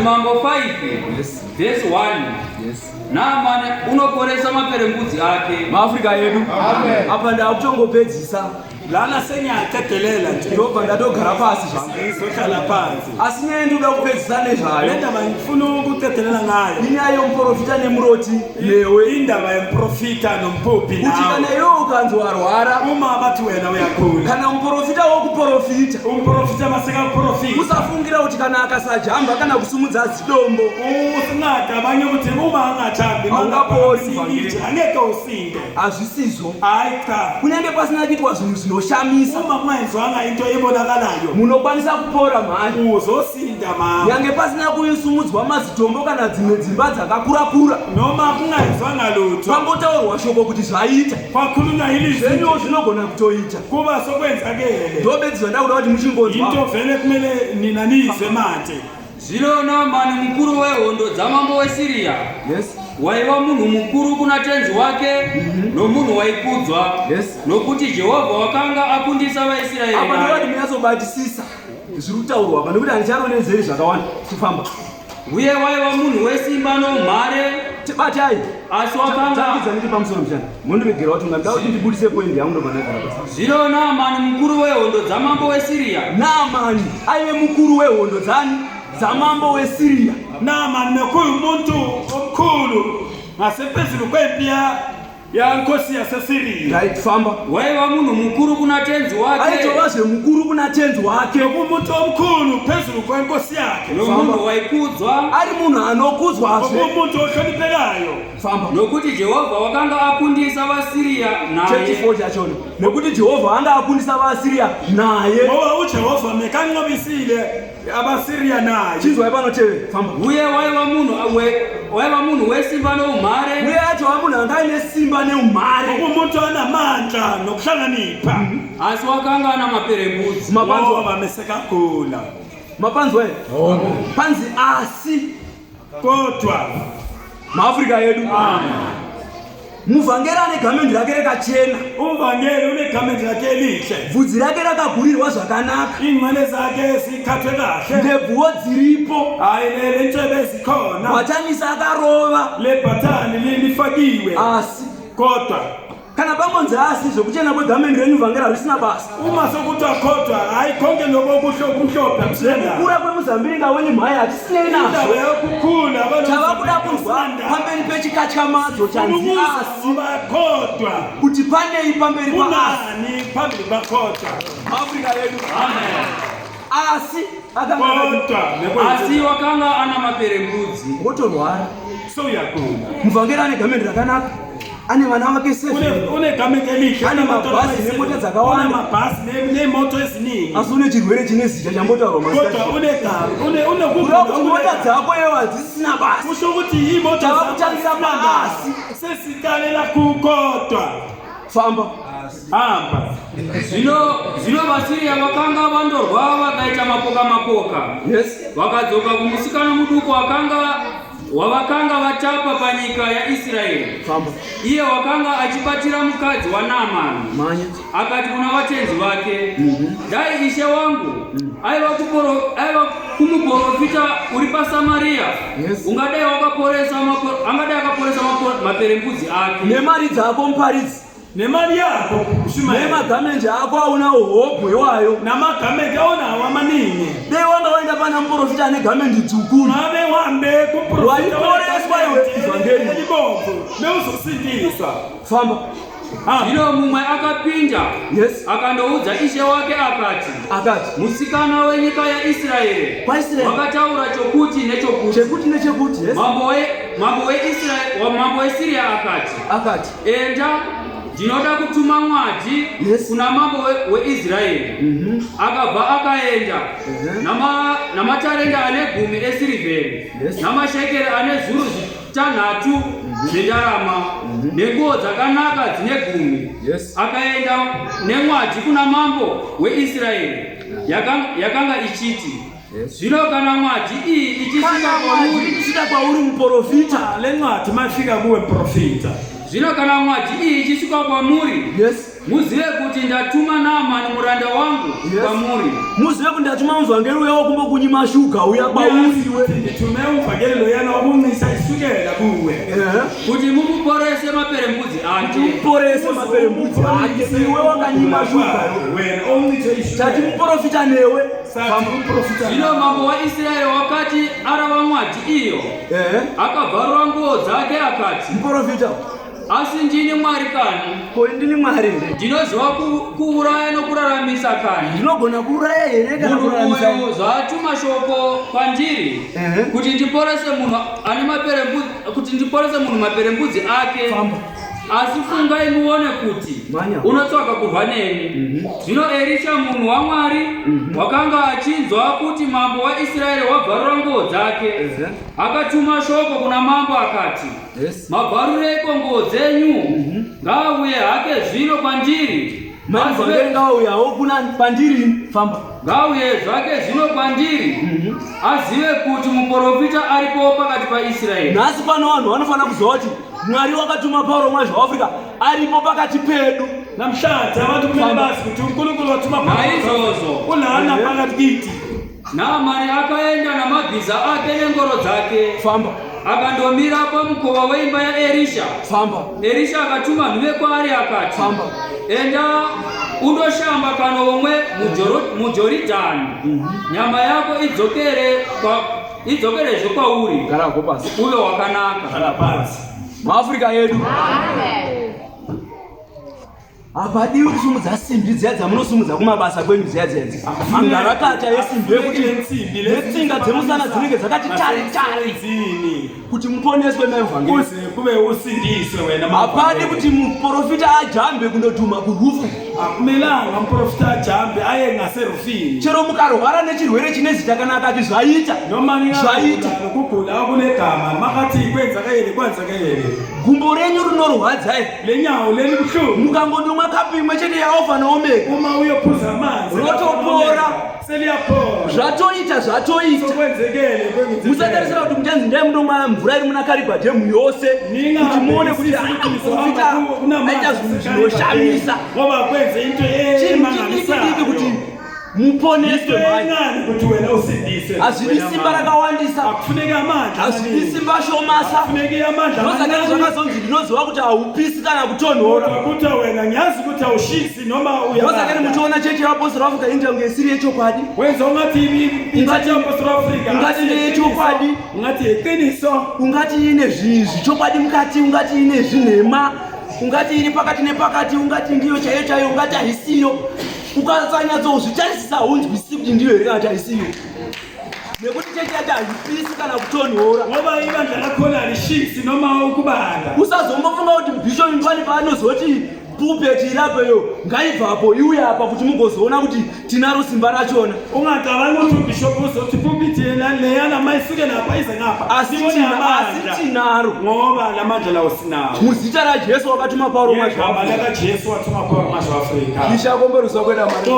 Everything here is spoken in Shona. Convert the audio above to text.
Mambo 5 verse 1. Naamani unoporesa maperembudzi ake. Maafrika yedu. Apa ndakutongopedzisa. Lana senya tetelela ndobva ndatogara pasi zvakala panzi. Asi nyaya ndoda kupedzisa nezvayo. Ndaba ndifuna ukutetelela ngayo. Inyaya yomuprofita nemuroti newe. Indaba yemuprofita nompopi nawe. Kuti kana iwe ukanzi warwara uma abati wena uyakula. Kana umuprofita wokuprofita. Umuprofita maseka kuprofita. Usafungira kuti kana akasajamba kana kusumudza zidombo. Usingata abanye ukuthi uma angachambi mangapori angeke usinde. Azvisizo. Hayi cha. Kunyange pasina kuitwa zvinhu zvinoshamisa. Uma mwaizwanga into ebonakalayo. Munokwanisa kupora manje. Uzosinda mama. Yange pasina kuyisumudzwa mazitombo kana dzimwe dzimba dzakakura-kura. Noma kungaizwanga lutho. Pangotaurwa shoko kuti zvaita. Kwakhulunywa ilizwi. Zvenyu zvinogona kutoita. Kuba sokwenzakele. Ndobedzwa ndakuda kuti muchingonzwa. Into vele kumele nina nizwe manje. Zvino Naamani mukuru wehondo dzamambo weSiriya. Waiva munhu mukuru kuna tenzi wake nomunhu waikudzwa. Nokuti Jehovha wakanga akundisa vaIsraeri. Apa ndovati munyazobatisisa zviri kutaurwa apa nekuti handicharonedzeri zvakawanda tifamba. Uye waiva munhu wesimba noumhare. Tibatai. Asi wakanga ndiri pamusoro mushana. Mundivegera kuti ngandida kuti ndibudise point yangu ndobvanagara pasi. Zvino Naamani mukuru wehondo dzamambo weSiriya. Naamani aive mukuru wehondo dzamambo weSiriya. Naamani nekuyu muntu omkhulu ngasephezulu kwempi ya nkosi yaseSiriya. Right, famba. Waiva munhu mukuru kuna tenzi wake. Aitovazve mukuru kuna tenzi wake. Nokumuntu omkhulu phezulu kwenkosi yakhe. Nomunhu waikudzwa. Ari munhu anokudzwazve. Nokumuntu ohloniphekayo. Famba. Nokuti Jehovha wakanga akundisa vaSiriya naye. 24 chachona. Nokuti Jehovha anga akundisa vaSiriya naye. Ngoba uJehova mekanqobisile abaSiriya naye. Chizwa panotewe. Famba. Uye waiva munhu wesimba noumhare. Uye atova munhu anga aine simba neumhare. Umuntu anamandla nokuhlanganipha. Asi wakanga ana maperembudzi. Mapanzwa vamesekagula. Mapanzwa panzi asi kodwa maAfrika yedu. Muvhangeri ane gamendi rake rekachena. Umvangeri une gamendi rake elihle. Bvudzi rake rakagurirwa zvakanaka. Ingcwele zakhe zikhathwe kahle. Ndebvuwo dziripo. Hayi lentshebe zikhona. Bhatanisi akarova. Le bhathani lifakiwe. Asi kodwa kana pangonzi asi zvokuchena kwegamendi renyu vhangeri hazvisina basa. Uma sokuthiwa kodwa hayi konke lokho okumhlophe akusendayo. Kukura kwemuzambiringa wenyu mhayi hatisinei nazvo. Indaba yokukhula tavakuda kunzwa pamberi pechikatyamadzo chanzi asi. Kodwa kuti panei pamberi paasi. Pamberi pakodwa. Afrika yedu. Amen. Asi kodwa asi wakanga ana maperembudzi. Ngotorwara. So yakuna. Muvhangeri ane gamendi rakanaka. Ane vana vake 7. Une gamendi elihle. Ane mabhasi nemota dzakawanda. Une mabhasi nemoto eziningi. Asi une chirwere chine zita chambotaurwa kodwa une mota dzako iwe hadzisina basa. kusho kuti imoto dzavakutangira paasi. Sesikalela kukodwa. Famba. Hamba. Zvino vaSiriya vakanga vandorwa vakaita mapoka. Vakadzoka kumusikana muduku wavakanga vatapa panyika yaIsraeri. Iye wakanga achibatira mukadzi waNaamani. Akati kuna vatenzi vake, dai ishe wangu aiva kumuprofita uri paSamariya. Angadai akaporesa maperembudzi ake. Nemari dzako muparidzi. Nemari yako nemagamendi ako auna hope iwayo. Namagamendi aonawo amaningi. Dei wanga waenda pana muprofita ane gamendi dzukuru. Ngabe uhambe kuprofita waiporeswa iwe ivhangeri libomvu neuzosindiswa. Famba. Zvino mumwe akapinda akandoudza ishe wake akati musikana wenyika yaIsraeri wakataura chokuti nechokuti. Mambo weSiriya akati enda ndinoda kutuma mwati kuna mambo weIsraeri. Akabva akaenda namatarenda ane 10 esirivheri namashekeri ane zuru 6 zvendarama nenguo dzakanaka dzine 10. Akaenda nemwati kuna mambo weIsraeri yakanga ichiti zvino kana mwati iyi ichisvika kwauri muprofita. Le mwati mafika kuwe profita. Zvino kana mwati iyi ichisvika kwamuri Muzive kuti ndatuma Naamani muranda wangu kwamuri. Muzive kuti ndatuma mvangeli uya wakumbo kunyima shuga uya kwauriwe. Nditume mvangeli loyana wakumisa isukela kuwe. Kuti mumuporese maperembudzi ake. Muporese maperembudzi ake. Iwe wakanyima shuga. Wena only to issue. Tati muprofita newe. Zvino mambo waIsraeri wakati aravamwati iyo. Akabvarura nguo dzake akati. Muprofita. Asi ndini Mwari kani? Ko ndini Mwari. Ndinoziva kuuraya nokuraramisa kani? Ndinogona kuuraya here kana kuraramisa? Munhu zvatuma shoko kwandiri kuti ndiporese munhu ane maperembudzi, kuti ndiporese munhu maperembudzi ake. Asi fungai muone kuti unotsvaka kurwa neni. Zvino Erisha munhu waMwari wakanga achinzwa kuti mambo waIsraeri wabvarura nguo dzake, akatuma shoko kuna mambo akati, mabvarureiko nguo dzenyu? Ngaauye hake zvino kwandiri. Ngauyawo kuna pandiri famba. Ngauye zvake zvino kwandiri azive kuti muprofita aripo pakati paIsraeri. Nhasi pano vanhu vanofana kuziva kuti Mwari wakatuma Pauro mwaZvaAfrica aripo pakati pedu. Namshadza abantu kumele bazi kuti uNkulunkulu watuma Pauro. Naizvozvo ulana pakati kiti. Naamani akaenda namabhiza ake nengoro dzake. Famba. Akandomira pamukova weimba yaErisha. Famba. Erisha akatuma nhume kwaari akati, famba, enda undoshamba kanomwe muJorodhani, nyama yako idzokerezve kwauri, uve wakanaka. MaAfrica yedu apadiwi kusumudza simbi dziya dzamunosumudza kumabasa kwenyu dziya dzedzi. Mangarakata yesimbi yekuti netsinga dzemusana dzinenge dzakati tare kuti muponeswe naevhangeri kuve usindiswe wena. Apadi kuti muprofita ajambe kundotuma kurufu. Akumelanga muprofita ajambe aye ngaserufini. Chero mukarwara nechirwere chine zita kana akati zvaita zvaita kugula kunegama makati kwenza kayele kwanza kayele. Gumbo renyu rinorwadza lenyawo leli buhlungu. Mukangondomwa kapu imwe chete yaOfa naOmega uma uyophuza amanzi rotopora. Seliyapora. Zvatoita. Sokwenzekele kwenzekele. Musatarisira kuti mchanzi ndai munomwa mvura iri muna Karibhadhemu yose kuti muone kuti aita zvinhu zvinoshamisa. Ngoba kwenze into chidiki kuti muponeswe ngani kuti wena usindise. Hazvidi simba rakawandisa, akufuneki amandla, hazvidi simba shomasa. Akufuneki amandla. Ndosaka zvakazonzi ndinoziva kuti haupisi kana kutonhora. Kuti wena nyazi kuti haushisi noma uya. Ndosaka muchiona chechi yaApostolic Africa inja kunge isiri yechokwadi. Wenza ungati ingati Apostolic Africa. Ungati ndeyechokwadi. Ungati yeqiniso. Ungati ine zvichokwadi mukati, ungati ine zvinhema. Ungati iri pakati nepakati, ungati ndiyo chaiyo, ungati haisiyo. Ukasanyatsouzvitarisisa haunzwisisi kuti ndiyo here kana haisiyo. Nekuti chechi yacho haipisi kana kutonhora. Ngoba ibandla lakhona halishisi noma ukubanda. Usazombofunga kuti bhishop Mpani paanozoti pulpit irapeyo ngaibvapo iuye apa kuti mugozoona kuti tinaro simba rachona. Ungacabangi ukuthi ubishop uzoti pulpit leyana maisuke napha ize ngapha. Asitinaro. Ngoba lamandla lawo sinawo. Muzita raJesu wakatuma Pauro mwaZvaAfrica. Ngegama lakaJesu wathuma Pauro mwaZvaAfrica. Ngishakomberuswa kwenda mari.